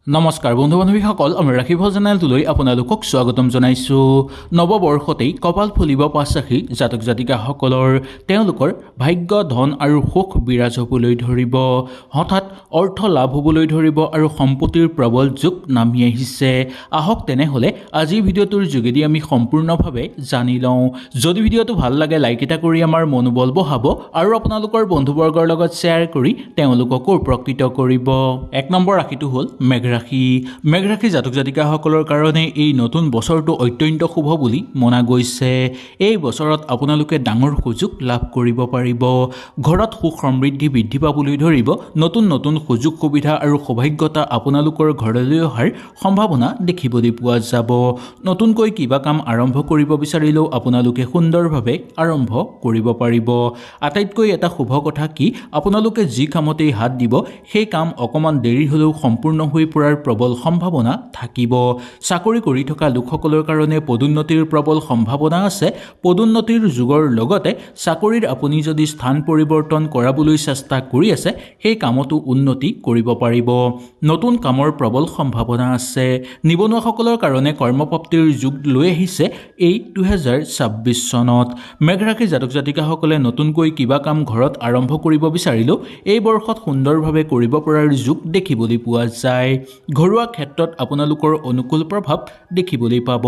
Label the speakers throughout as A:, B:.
A: নমস্কাৰ বন্ধু বান্ধৱীসকল আমি ৰাখিব চেনেলটোলৈ আপোনালোকক স্বাগতম জনাইছোঁ। নৱবৰ্ষতেই কপাল ফুলিব পাঁচ ৰাশি জাতক জাতিকাসকলৰ তেওঁলোকৰ ভাগ্য ধন আৰু সুখ বিৰাজ হ'বলৈ ধৰিব। হঠাৎ অৰ্থ লাভ হ'বলৈ ধৰিব আৰু সম্পত্তিৰ প্ৰবল যোগ নামি আহিছে। আহক তেনেহ'লে আজিৰ ভিডিঅ'টোৰ যোগেদি আমি সম্পূৰ্ণভাৱে জানি লওঁ। যদি ভিডিঅ'টো ভাল লাগে লাইক এটা কৰি আমাৰ মনোবল বঢ়াব আৰু আপোনালোকৰ বন্ধুবৰ্গৰ লগত শ্বেয়াৰ কৰি তেওঁলোককো উপকৃত কৰিব। 1 নম্বৰ ৰাশিটো হ'ল মেঘ ৰাশি জাতক জাতিকাসকলৰ কাৰণে এই নতুন বছৰটো অত্যন্ত শুভ বুলি মনা গৈছে। এই বছৰত আপোনালোকে ডাঙৰ সুযোগ লাভ কৰিব পাৰিব। ঘৰত সুখ সমৃদ্ধি বৃদ্ধি পাবলৈ ধৰিব। নতুন সুযোগ সুবিধা আৰু সৌভাগ্যতা আপোনালোকৰ ঘৰলৈ অহাৰ সম্ভাৱনা দেখিবলৈ পোৱা যাব। নতুনকৈ কিবা কাম আৰম্ভ কৰিব বিচাৰিলেও আপোনালোকে সুন্দৰভাৱে আৰম্ভ কৰিব পাৰিব। আটাইতকৈ এটা শুভ কথা কি আপোনালোকে যি কামতেই হাত দিব সেই কাম অকণমান দেৰি হ'লেও সম্পূৰ্ণ হৈ পৰাৰ প্ৰবল সম্ভাৱনা থাকিব। চাকৰি কৰি থকা লোকসকলৰ কাৰণে পদোন্নতিৰ প্ৰবল সম্ভাৱনা আছে। পদোন্নতিৰ যুগৰ লগতে চাকৰিৰ আপুনি যদি স্থান পৰিৱৰ্তন কৰাবলৈ চেষ্টা কৰি আছে সেই কামতো উন্নতি কৰিব পাৰিব। নতুন কামৰ প্ৰবল সম্ভাৱনা আছে। নিবনুৱাসকলৰ কাৰণে কৰ্মপ্ৰাপ্তিৰ যুগ লৈ আহিছে এই 2026 চনত। মেঘ ৰাশি জাতক জাতিকাসকলে নতুনকৈ কিবা কাম ঘৰত আৰম্ভ কৰিব বিচাৰিলেও এই বৰ্ষত সুন্দৰভাৱে কৰিব পৰাৰ যুগ দেখিবলৈ পোৱা যায়। ঘৰুৱা ক্ষেত্ৰত আপোনালোকৰ অনুকূল প্ৰভাৱ দেখিবলৈ পাব।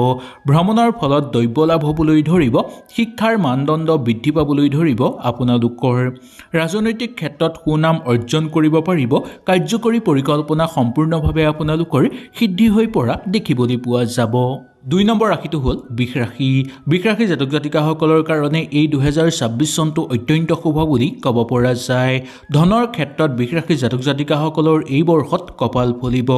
A: ভ্ৰমণৰ ফলত দ্ৰব্য লাভ হ'বলৈ ধৰিব। শিক্ষাৰ মানদণ্ড বৃদ্ধি পাবলৈ ধৰিব। আপোনালোকৰ ৰাজনৈতিক ক্ষেত্ৰত সুনাম অৰ্জন কৰিব পাৰিব। কাৰ্যকৰী পৰিকল্পনা সম্পূৰ্ণভাৱে আপোনালোকৰ সিদ্ধি হৈ পৰা দেখিবলৈ পোৱা যাব। 2 নম্বৰ ৰাশিটো হ'ল বৃষ ৰাশি জাতক জাতিকাসকলৰ কাৰণে এই 2026 চনটো অত্যন্ত শুভ বুলি ক'ব পৰা যায়। ধনৰ ক্ষেত্ৰত বৃষ ৰাশি জাতক জাতিকাসকলৰ এই বৰ্ষত কপাল ফুলিব।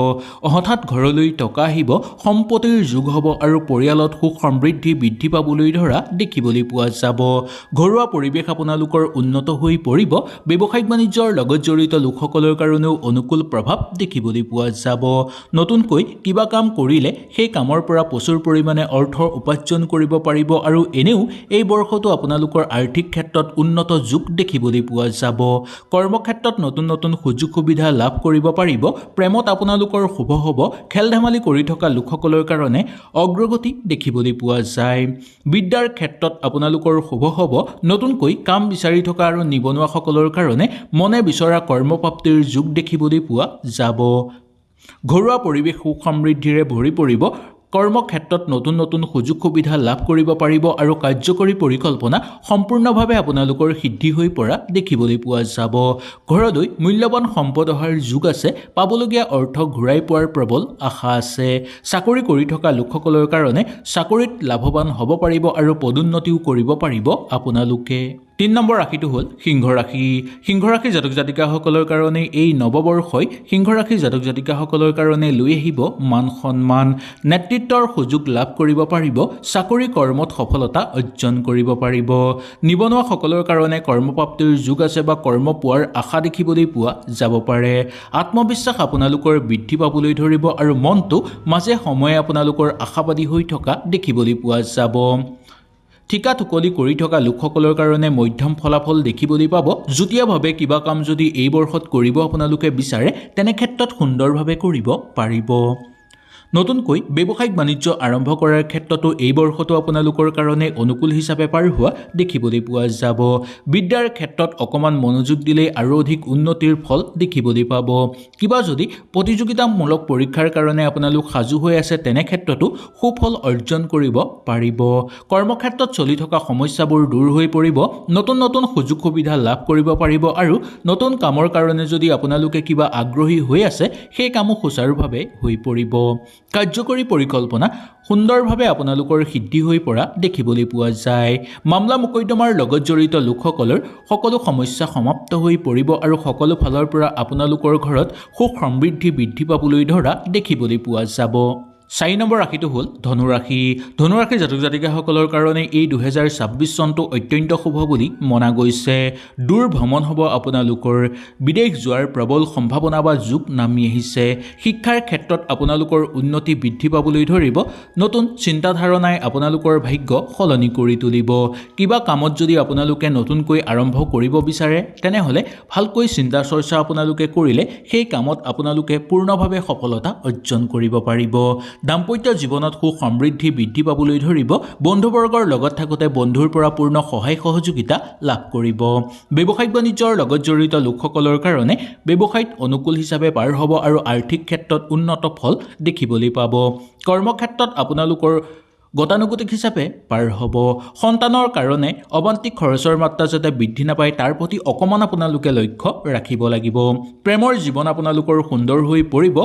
A: হঠাৎ ঘৰলৈ টকা আহিব। সম্পত্তিৰ যুগ হ'ব আৰু পৰিয়ালত সুখ সমৃদ্ধি বৃদ্ধি পাবলৈ ধৰা দেখিবলৈ পোৱা যাব। ঘৰুৱা পৰিৱেশ আপোনালোকৰ উন্নত হৈ পৰিব। ব্যৱসায়িক বাণিজ্যৰ লগত জড়িত লোকসকলৰ কাৰণেও অনুকূল প্ৰভাৱ দেখিবলৈ পোৱা যাব। নতুনকৈ কিবা কাম কৰিলে সেই কামৰ পৰা প্ৰচুৰ পৰিমাণে অৰ্থ উপাৰ্জন কৰিব পাৰিব আৰু এনেও এই বৰ্ষটো আপোনালোকৰ আৰ্থিক ক্ষেত্ৰত উন্নত যুগ দেখিবলৈ পোৱা যাব। কৰ্মক্ষেত্ৰত নতুন সুযোগ সুবিধা লাভ কৰিব পাৰিব। প্ৰেমত আপোনালোকৰ শুভ হ'ব। খেল ধেমালি কৰি থকা লোকসকলৰ কাৰণে অগ্ৰগতি দেখিবলৈ পোৱা যায়। বিদ্যাৰ ক্ষেত্ৰত আপোনালোকৰ শুভ হ'ব। নতুনকৈ কাম বিচাৰি থকা আৰু নিবনুৱাসকলৰ কাৰণে মনে বিচৰা কৰ্মপ্ৰাপ্তিৰ যুগ দেখিবলৈ পোৱা যাব। ঘৰুৱা পৰিৱেশ সুখ সমৃদ্ধিৰে ভৰি পৰিব। কৰ্মক্ষেত্ৰত নতুন সুযোগ সুবিধা লাভ কৰিব পাৰিব আৰু কাৰ্যকৰী পৰিকল্পনা সম্পূৰ্ণভাৱে আপোনালোকৰ সিদ্ধি হৈ পৰা দেখিবলৈ পোৱা যাব। ঘৰলৈ মূল্যৱান সম্পদ অহাৰ যুগ আছে। পাবলগীয়া অৰ্থ ঘূৰাই পোৱাৰ প্ৰবল আশা আছে। চাকৰি কৰি থকা লোকসকলৰ কাৰণে চাকৰিত লাভৱান হ'ব পাৰিব আৰু পদোন্নতিও কৰিব পাৰিব আপোনালোকে। 3 নম্বৰ ৰাশিটো হ'ল সিংহ ৰাশি জাতক জাতিকাসকলৰ কাৰণে এই নৱবৰ্ষই সিংহ ৰাশি জাতক জাতিকাসকলৰ কাৰণে লৈ আহিব মান সন্মান। নেতৃত্বৰ সুযোগ লাভ কৰিব পাৰিব। চাকৰি কৰ্মত সফলতা অৰ্জন কৰিব পাৰিব। নিবনুৱাসকলৰ কাৰণে কৰ্মপ্ৰাপ্তিৰ যুগ আছে বা কৰ্ম পোৱাৰ আশা দেখিবলৈ পোৱা যাব পাৰে। আত্মবিশ্বাস আপোনালোকৰ বৃদ্ধি পাবলৈ ধৰিব আৰু মনটো মাজে সময়ে আপোনালোকৰ আশাবাদী হৈ থকা দেখিবলৈ পোৱা যাব। ঠিকা ঠুকলি কৰি থকা লোকসকলৰ কাৰণে মধ্যম ফলাফল দেখিবলৈ পাব। যুটীয়াভাৱে কিবা কাম যদি এই বৰ্ষত কৰিব আপোনালোকে বিচাৰে তেনে ক্ষেত্ৰত সুন্দৰভাৱে কৰিব পাৰিব। নতুনকৈ ব্যৱসায়িক বাণিজ্য আৰম্ভ কৰাৰ ক্ষেত্ৰতো এই বৰ্ষটো আপোনালোকৰ কাৰণে অনুকূল হিচাপে পাৰ হোৱা দেখিবলৈ পোৱা যাব। বিদ্যাৰ ক্ষেত্ৰত অকণমান মনোযোগ দিলে আৰু অধিক উন্নতিৰ ফল দেখিবলৈ পাব। কিবা যদি প্ৰতিযোগিতামূলক পৰীক্ষাৰ কাৰণে আপোনালোক সাজু হৈ আছে তেনে ক্ষেত্ৰতো সুফল অৰ্জন কৰিব পাৰিব। কৰ্মক্ষেত্ৰত চলি থকা সমস্যাবোৰ দূৰ হৈ পৰিব। নতুন সুযোগ সুবিধা লাভ কৰিব পাৰিব আৰু নতুন কামৰ কাৰণে যদি আপোনালোকে কিবা আগ্ৰহী হৈ আছে সেই কামো সুচাৰুভাৱে হৈ পৰিব। কাৰ্যকৰী পৰিকল্পনা সুন্দৰভাৱে আপোনালোকৰ সিদ্ধি হৈ পৰা দেখিবলৈ পোৱা যায়। মামলা মোকদ্দমাৰ লগত জড়িত লোকসকলৰ সকলো সমস্যা সমাপ্ত হৈ পৰিব আৰু সকলো ফালৰ পৰা আপোনালোকৰ ঘৰত সুখ সমৃদ্ধি বৃদ্ধি পাবলৈ ধৰা দেখিবলৈ পোৱা যাব। 4 নম্বৰ ৰাশিটো হ'ল ধনুৰাশি। ধনুৰাশিৰ জাতক জাতিকাসকলৰ কাৰণে এই 2026 চনটো অত্যন্ত শুভ বুলি মনা গৈছে। দূৰ ভ্ৰমণ হ'ব আপোনালোকৰ, বিদেশ যোৱাৰ প্ৰবল সম্ভাৱনা বা যোগ নামি আহিছে। শিক্ষাৰ ক্ষেত্ৰত আপোনালোকৰ উন্নতি বৃদ্ধি পাবলৈ ধৰিব। নতুন চিন্তাধাৰণাই আপোনালোকৰ ভাগ্য সলনি কৰি তুলিব। কিবা কামত যদি আপোনালোকে নতুনকৈ আৰম্ভ কৰিব বিচাৰে তেনেহ'লে ভালকৈ চিন্তা চৰ্চা আপোনালোকে কৰিলে সেই কামত আপোনালোকে পূৰ্ণভাৱে সফলতা অৰ্জন কৰিব পাৰিব। দাম্পত্য জীৱনত সুখ সমৃদ্ধি বৃদ্ধি পাবলৈ ধৰিব। বন্ধুবৰ্গৰ লগত থাকোঁতে বন্ধুৰ পৰা পূৰ্ণ সহায় সহযোগিতা লাভ কৰিব। ব্যৱসায়িক বাণিজ্যৰ লগত জড়িত লোকসকলৰ কাৰণে ব্যৱসায়ত অনুকূল হিচাপে পাৰ হ'ব আৰু আৰ্থিক ক্ষেত্ৰত উন্নত ফল দেখিবলৈ পাব। কৰ্মক্ষেত্ৰত আপোনালোকৰ গতানুগতিক হিচাপে পাৰ হ'ব। সন্তানৰ কাৰণে অবান্তিক খৰচৰ মাত্ৰা যাতে বৃদ্ধি নাপায় তাৰ প্ৰতি অকণমান আপোনালোকে লক্ষ্য ৰাখিব লাগিব। প্ৰেমৰ জীৱন আপোনালোকৰ সুন্দৰ হৈ পৰিব।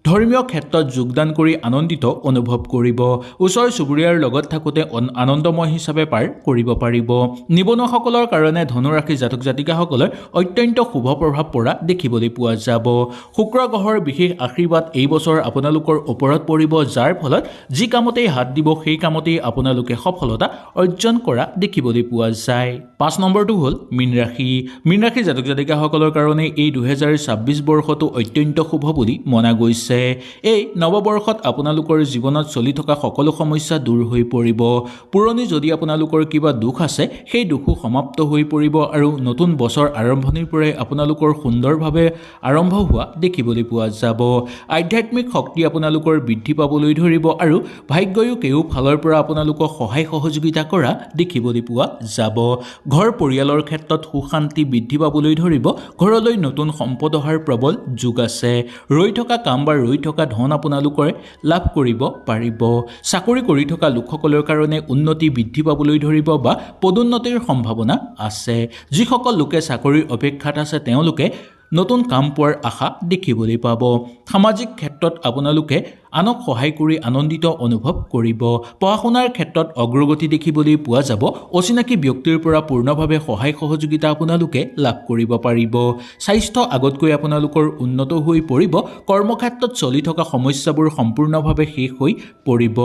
A: ধৰ্মীয় ক্ষেত্ৰত যোগদান কৰি আনন্দিত অনুভৱ কৰিব। ওচৰ চুবুৰীয়াৰ লগত থাকোঁতে আনন্দময় হিচাপে পাৰ কৰিব পাৰিব। নিবনুৱাসকলৰ কাৰণে ধনুৰাশিৰ জাতক জাতিকাসকলৰ অত্যন্ত শুভ প্ৰভাৱ পৰা দেখিবলৈ পোৱা যাব। শুক্ৰ গ্ৰহৰ বিশেষ আশীৰ্বাদ এই বছৰ আপোনালোকৰ ওপৰত পৰিব, যাৰ ফলত যি কামতেই হাত দিব সেই কামতেই আপোনালোকে সফলতা অৰ্জন কৰা দেখিবলৈ পোৱা যায়। 5 নম্বৰটো হ'ল মীন ৰাশি। মীন ৰাশিৰ জাতক জাতিকাসকলৰ কাৰণে এই 2026 বৰ্ষটো অত্যন্ত শুভ বুলি মনা গৈছে। এই নৱবৰ্ষত আপোনালোকৰ জীৱনত চলি থকা সকলো সমস্যা দূৰ হৈ পৰিব। পুৰণি যদি আপোনালোকৰ কিবা দুখ আছে সেই দুখো সমাপ্ত হৈ পৰিব আৰু নতুন বছৰ আৰম্ভণিৰ পৰাই আপোনালোকৰ সুন্দৰভাৱে আৰম্ভ হোৱা দেখিবলৈ পোৱা যাব। আধ্যাত্মিক শক্তি আপোনালোকৰ বৃদ্ধি পাবলৈ ধৰিব আৰু ভাগ্যয়ো কেও ফালৰ পৰা আপোনালোকক সহায় সহযোগিতা কৰা দেখিবলৈ পোৱা যাব। ঘৰ পৰিয়ালৰ ক্ষেত্ৰত সুখ শান্তি বৃদ্ধি পাবলৈ ধৰিব। ঘৰলৈ নতুন সম্পদ অহাৰ প্ৰবল যোগ আছে। ৰৈ থকা কাম বা ৰৈ থকা ধন আপোনালোকে লাভ কৰিব পাৰিব। চাকৰি কৰি থকা লোকসকলৰ কাৰণে উন্নতি বৃদ্ধি পাবলৈ ধৰিব বা পদোন্নতিৰ সম্ভাৱনা আছে। যিসকল লোকে চাকৰিৰ অপেক্ষাত আছে তেওঁলোকে নতুন কাম পোৱাৰ আশা দেখিবলৈ পাব। সামাজিক ক্ষেত্ৰত আপোনালোকে আনক সহায় কৰি আনন্দিত অনুভৱ কৰিব। পঢ়া শুনাৰ ক্ষেত্ৰত অগ্ৰগতি দেখিবলৈ পোৱা যাব। অচিনাকি ব্যক্তিৰ পৰা পূৰ্ণভাৱে সহায় সহযোগিতা আপোনালোকে লাভ কৰিব পাৰিব। স্বাস্থ্য আগতকৈ আপোনালোকৰ উন্নত হৈ পৰিব। কৰ্মক্ষেত্ৰত চলি থকা সমস্যাবোৰ সম্পূৰ্ণভাৱে শেষ হৈ পৰিব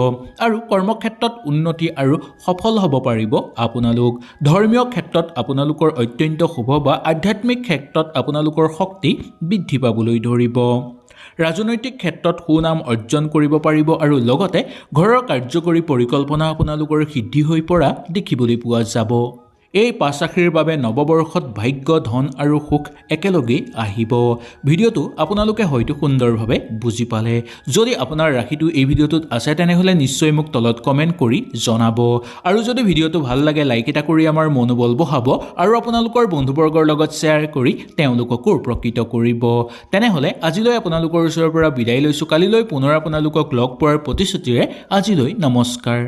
A: আৰু কৰ্মক্ষেত্ৰত উন্নতি আৰু সফল হ'ব পাৰিব আপোনালোক। ধৰ্মীয় ক্ষেত্ৰত আপোনালোকৰ অত্যন্ত শুভ বা আধ্যাত্মিক ক্ষেত্ৰত আপোনালোকৰ শক্তি বৃদ্ধি পাবলৈ ধৰিব। ৰাজনৈতিক ক্ষেত্ৰত সুনাম অৰ্জন কৰিব পাৰিব আৰু লগতে ঘৰৰ কাৰ্যকৰী পৰিকল্পনা আপোনালোকৰ সিদ্ধি হৈ পৰা দেখিবলৈ পোৱা যাব। এই 5 ৰাশিৰ বাবে নৱবৰ্ষত ভাগ্য, ধন আৰু সুখ একেলগেই আহিব। ভিডিঅ'টো আপোনালোকে হয়তো সুন্দৰভাৱে বুজি পালে। যদি আপোনাৰ ৰাশিটো এই ভিডিঅ'টোত আছে তেনেহ'লে নিশ্চয় মোক তলত কমেণ্ট কৰি জনাব আৰু যদি ভিডিঅ'টো ভাল লাগে লাইক এটা কৰি আমাৰ মনোবল বঢ়াব আৰু আপোনালোকৰ বন্ধুবৰ্গৰ লগত শ্বেয়াৰ কৰি তেওঁলোককো উপকৃত কৰিব। তেনেহ'লে আজিলৈ আপোনালোকৰ ওচৰৰ পৰা বিদায় লৈছোঁ। কালিলৈ পুনৰ আপোনালোকক লগ পোৱাৰ প্ৰতিশ্ৰুতিৰে আজিলৈ নমস্কাৰ।